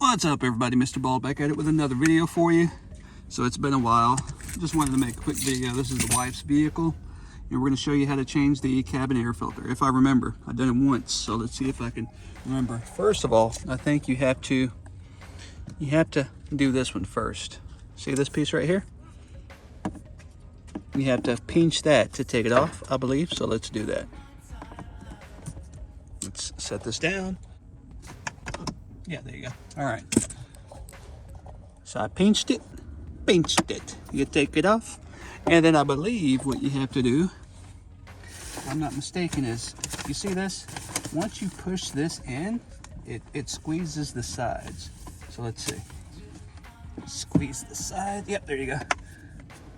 What's up, everybody? Mr. Ball back at it with another video for you. So it's been a while. Just wanted to make a quick video. This is the wife's vehicle, and we're going to show you how to change the cabin air filter. If I remember, I've done it once, so let's see if I can remember. First of all, I think you have to do this one first. See this piece right here? You have to pinch that to take it off, I believe. So let's do that. Let's set this down. Yeah, there you go. All right. So I pinched it. You take it off. And then I believe what you have to do, if I'm not mistaken, is, you see this? Once you push this in, it squeezes the sides. So let's see. Squeeze the side. Yep, there you go.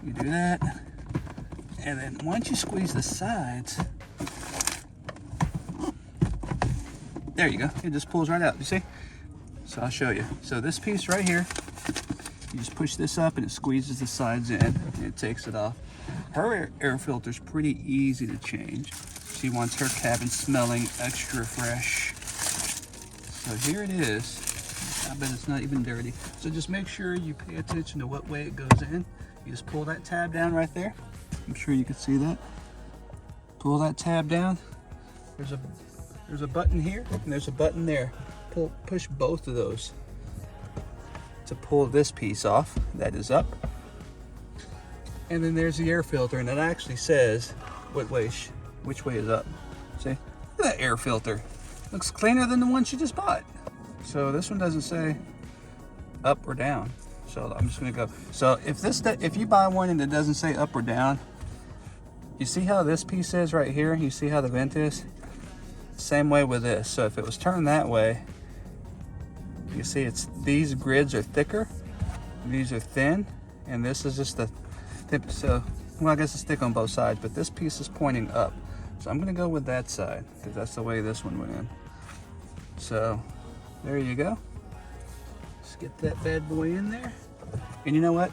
You do that. And then once you squeeze the sides, there you go. It just pulls right out. You see? So I'll show you. So this piece right here, you just push this up and it squeezes the sides in and it takes it off. Her air filter is pretty easy to change. She wants her cabin smelling extra fresh. So here it is. I bet it's not even dirty. So just make sure you pay attention to what way it goes in. You just pull that tab down right there. I'm sure you can see that. Pull that tab down. There's a button here and there's a button there. Push both of those to pull this piece off. That is up. And then there's the air filter, and it actually says which way is up. See? Look at that air filter. Looks cleaner than the one she just bought. So this one doesn't say up or down. So I'm just gonna go. So if you buy one and it doesn't say up or down, you see how this piece is right here? You see how the vent is? Same way with this. So if it was turned that way, you see these grids are thicker, these are thin, and this is just the tip. So, well, I guess it's thick on both sides, but this piece is pointing up. So I'm gonna go with that side because that's the way this one went in. So there you go. Just get that bad boy in there. And you know what?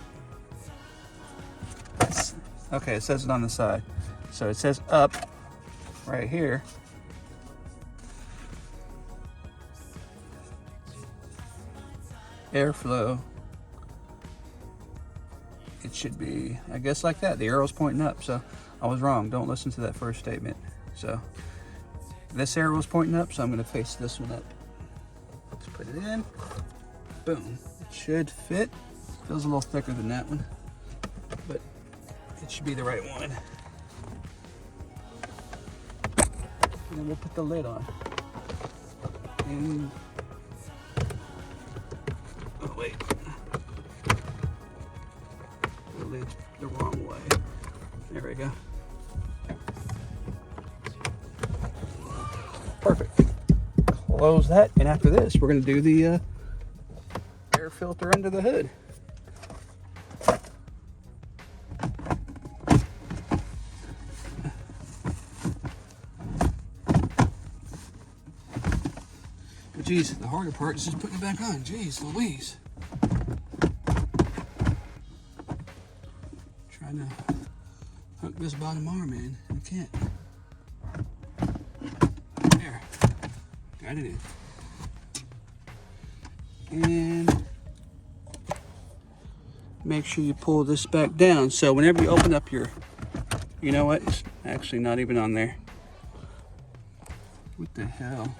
Okay, it says it on the side. So it says up right here. Airflow, it should be, I guess, like that. The arrow's pointing up, so I was wrong. Don't listen to that first statement. So this arrow's pointing up, so I'm going to face this one up. Let's put it in. Boom. It should fit. Feels a little thicker than that one, but it should be the right one. And then we'll put the lid on. And oh wait, the lid's the wrong way. There we go. Perfect. Close that, and after this, we're going to do the air filter under the hood. But geez, the harder part is just putting it back on. Jeez Louise. Trying to hook this bottom arm in, and I can't. There. Got it in. And make sure you pull this back down. So whenever you open up your, you know what? It's actually not even on there. What the hell?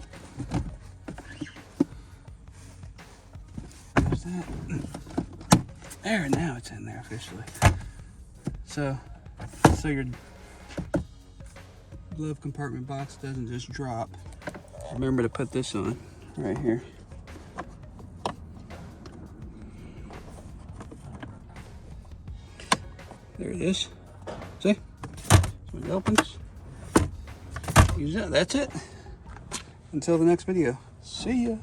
There's that. There, now it's in there officially. So your glove compartment box doesn't just drop. Remember to put this on right here. There it is. See? So when it opens, use that. That's it. Until the next video. See ya.